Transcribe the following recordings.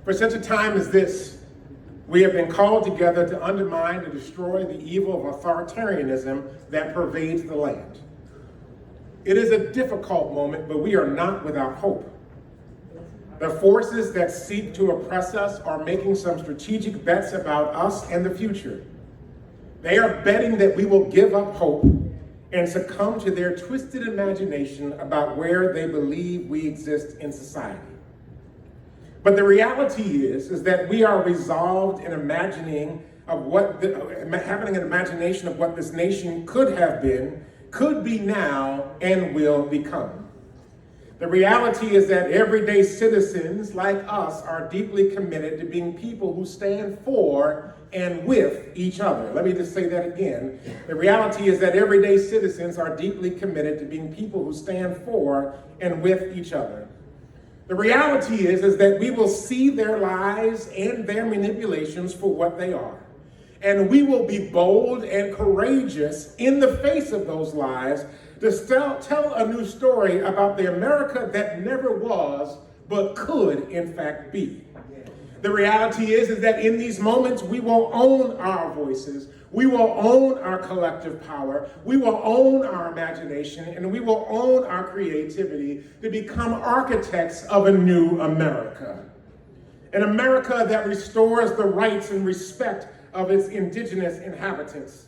For such a time as this, we have been called together to undermine and destroy the evil of authoritarianism that pervades the land. It is a difficult moment, but we are not without hope. The forces that seek to oppress us are making some strategic bets about us and the future. They are betting that we will give up hope and succumb to their twisted imagination about where they believe we exist in society. But the reality is that we are resolved in having an imagination of what this nation could have been, could be now, and will become. The reality is that everyday citizens like us are deeply committed to being people who stand for and with each other. Let me just say that again. The reality is that everyday citizens are deeply committed to being people who stand for and with each other. The reality is that we will see their lies and their manipulations for what they are. And we will be bold and courageous in the face of those lies to tell a new story about the America that never was, but could in fact be. The reality is that in these moments, we will own our voices, we will own our collective power, we will own our imagination, and we will own our creativity to become architects of a new America. An America that restores the rights and respect of its indigenous inhabitants.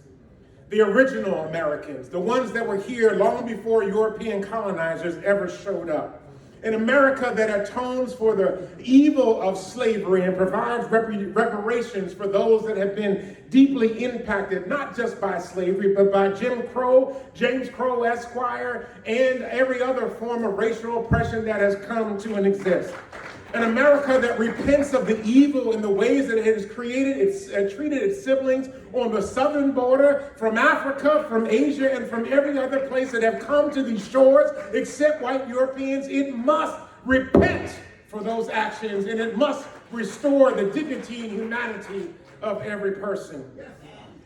The original Americans, the ones that were here long before European colonizers ever showed up. An America that atones for the evil of slavery and provides reparations for those that have been deeply impacted, not just by slavery, but by Jim Crow, James Crow Esquire, and every other form of racial oppression that has come to and exist. An America that repents of the evil in the ways that it has treated its siblings on the southern border, from Africa, from Asia, and from every other place that have come to these shores, except white Europeans. It must repent for those actions, and it must restore the dignity and humanity of every person.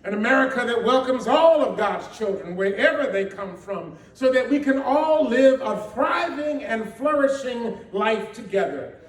An America that welcomes all of God's children, wherever they come from, so that we can all live a thriving and flourishing life together.